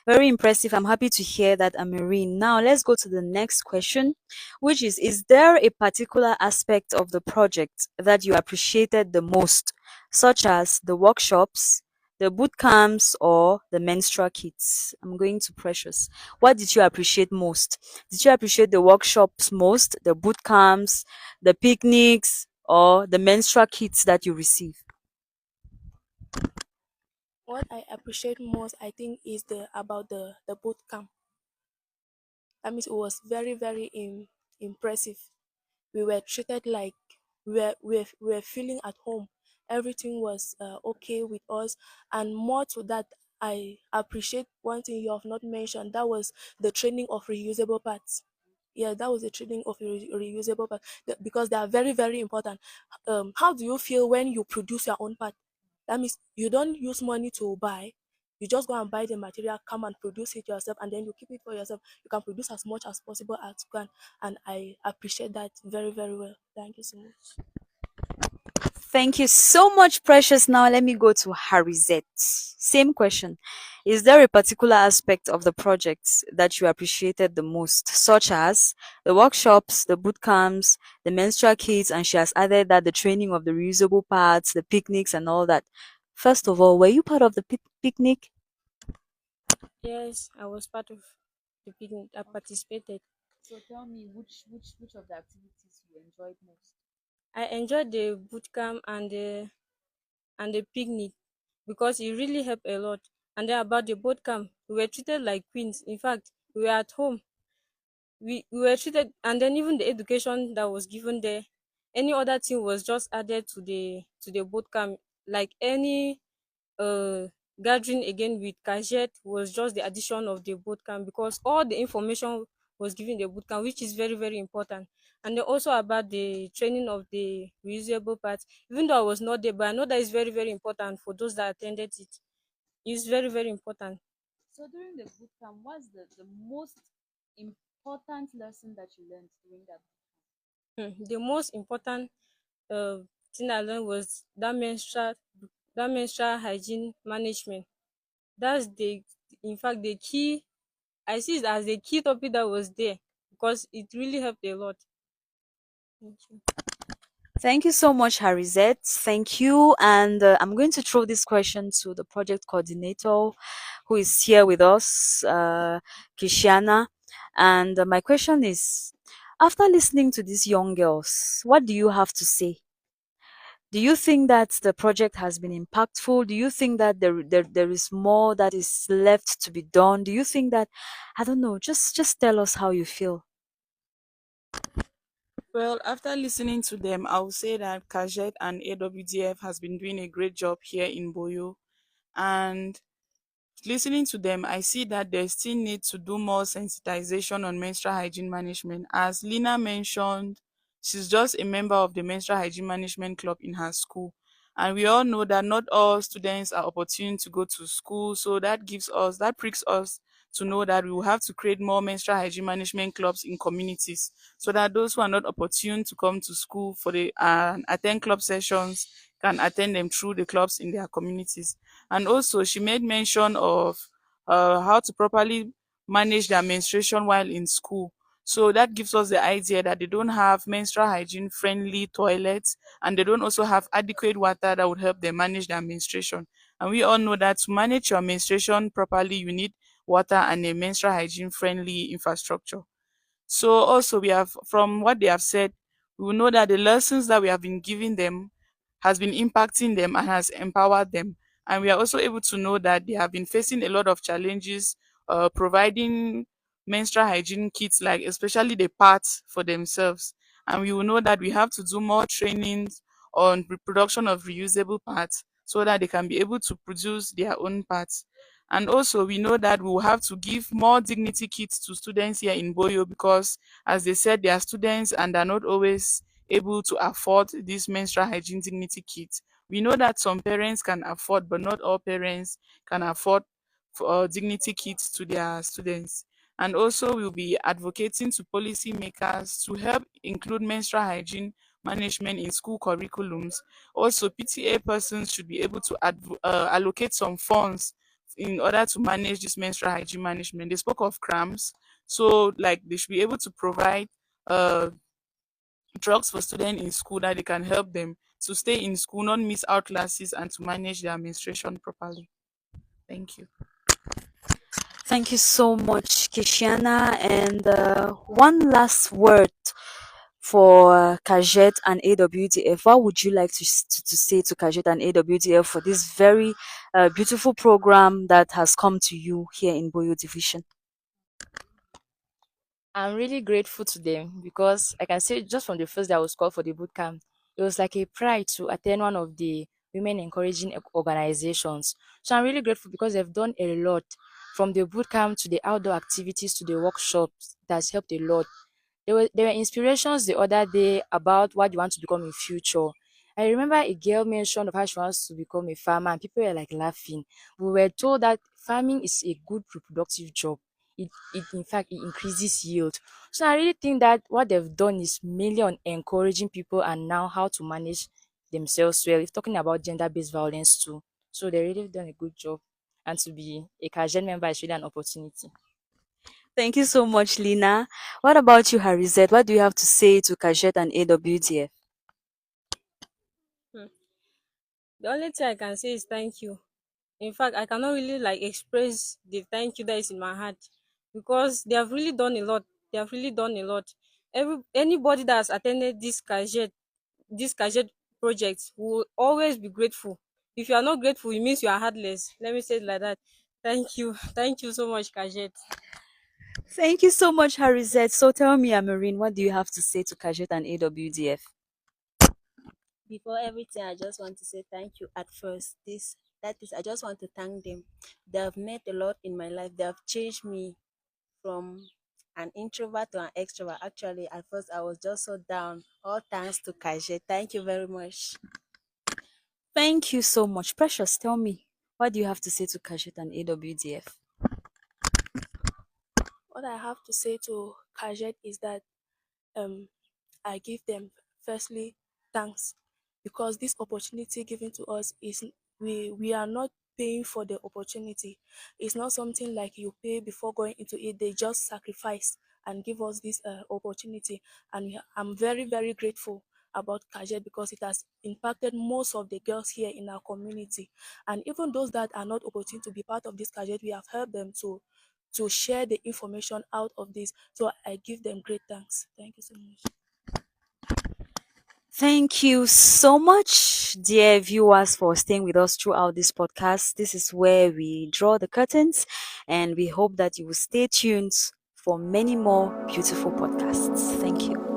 Very impressive. I'm happy to hear that, Amarin. Now, let's go to the next question, which is there a particular aspect of the project that you appreciated the most, such as the workshops, the boot camps, or the menstrual kits? I'm going to Precious. What did you appreciate most? Did you appreciate the workshops most, the boot camps, the picnics, or the menstrual kits that you receive? What I appreciate most, I think, is the about the boot camp. That means it was very impressive. We were treated like we were feeling at home. Everything was okay with us, and more to that, I appreciate one thing you have not mentioned. That was the training of reusable parts. Yeah, that was the training of reusable parts because they are very important. How do you feel when you produce your own part? That means you don't use money to buy. You just go and buy the material, come and produce it yourself, and then you keep it for yourself. You can produce as much as possible as you can, and I appreciate that very well. Thank you so much. Thank you so much, Precious. Now let me go to Harizet. Same question. Is there a particular aspect of the project that you appreciated the most, such as the workshops, the boot camps, the menstrual kits, and she has added that the training of the reusable parts, the picnics, and all that? First of all, were you part of the picnic? Yes, I was part of the picnic. I participated. So tell me, which of the activities you enjoyed most? I enjoyed the boot camp and the picnic because it really helped a lot. And then about the boot camp, we were treated like queens. In fact, we were at home. We were treated, and then even the education that was given there, any other thing was just added to the boot camp. Like any uh gathering again with Kajet was just the addition of the boot camp because all the information was given in the boot camp, which is very important. And then also about the training of the reusable parts, even though I was not there, but I know that is very important for those that attended it. It's very important. So during the boot camp, what's the most important lesson that you learned during that? The most important uh, thing I learned was that menstrual hygiene management. That's the in fact the key. I see it as the key topic that was there because it really helped a lot. Thank you. Thank you so much, Harizet. Thank you. And I'm going to throw this question to the project coordinator who is here with us, Kishiana. And my question is, after listening to these young girls, what do you have to say? Do you think that the project has been impactful? Do you think that there is more that is left to be done? Do you think that, I don't know, just tell us how you feel. Well, after listening to them, I would say that Kajet and AWDF has been doing a great job here in Boyo. And listening to them, I see that they still need to do more sensitization on menstrual hygiene management. As Lina mentioned, she's just a member of the menstrual hygiene management club in her school. And we all know that not all students are opportune to go to school. So that pricks us to know that we will have to create more menstrual hygiene management clubs in communities so that those who are not opportune to come to school for the attend club sessions can attend them through the clubs in their communities. And also, she made mention of how to properly manage their menstruation while in school. So that gives us the idea that they don't have menstrual hygiene friendly toilets and they don't also have adequate water that would help them manage their menstruation. And we all know that to manage your menstruation properly, you need water and a menstrual hygiene friendly infrastructure. So also we have from what they have said, we will know that the lessons that we have been giving them has been impacting them and has empowered them. And we are also able to know that they have been facing a lot of challenges providing menstrual hygiene kits, like especially the parts for themselves. And we will know that we have to do more trainings on reproduction of reusable parts so that they can be able to produce their own parts. And also, we know that we will have to give more dignity kits to students here in Boyo because, as they said, they are students and are not always able to afford this menstrual hygiene dignity kit. We know that some parents can afford, but not all parents can afford dignity kits to their students. And also, we'll be advocating to policymakers to help include menstrual hygiene management in school curriculums. Also, PTA persons should be able to allocate some funds in order to manage this menstrual hygiene management. They spoke of cramps, so like they should be able to provide uh drugs for students in school that they can help them to stay in school, not miss out classes, and to manage their menstruation properly. Thank you. Thank you so much, Kishiana. And one last word for Kajet and AWDF. What would you like to say to Kajet and AWDF for this very beautiful program that has come to you here in Boyo Division? I'm really grateful to them because I can say just from the first day I was called for the boot camp, it was like a pride to attend one of the women encouraging organizations. So I'm really grateful because they've done a lot from the boot camp to the outdoor activities to the workshops. That's helped a lot. There were inspirations the other day about what you want to become in future. I remember a girl mentioned of how she wants to become a farmer, and people were like laughing. We were told that farming is a good reproductive job. It in fact it increases yield. So I really think that what they've done is mainly on encouraging people and now how to manage themselves well. If talking about gender-based violence too, so they really done a good job. And to be a Kajen member is really an opportunity. Thank you so much, Lina. What about you, Harizet? What do you have to say to Kajet and AWDF? Hmm. The only thing I can say is thank you. In fact, I cannot really like express the thank you that is in my heart because they have really done a lot. They have really done a lot. Anybody that has attended this Kajet project will always be grateful. If you are not grateful, it means you are heartless. Let me say it like that. Thank you. Thank you so much, Kajet. Thank you so much, Harizet. So tell me, Amarin, what do you have to say to Kajet and AWDF? Before everything, I just want to say thank you at first. I just want to thank them. They have made a lot in my life. They have changed me from an introvert to an extrovert. Actually, at first I was just so down. All thanks to Kaje. Thank you very much. Thank you so much. Precious, tell me, what do you have to say to Kajet and AWDF? What I have to say to Kajet is that um I give them firstly thanks because this opportunity given to us is we are not paying for the opportunity. It's not something like you pay before going into it. They just sacrifice and give us this opportunity, and I'm very grateful about Kajet because it has impacted most of the girls here in our community, and even those that are not opportune to be part of this Kajet, we have helped them to share the information out of this. So I give them great thanks. Thank you so much. Thank you so much, dear viewers, for staying with us throughout this podcast. This is where we draw the curtains, and we hope that you will stay tuned for many more beautiful podcasts. Thank you.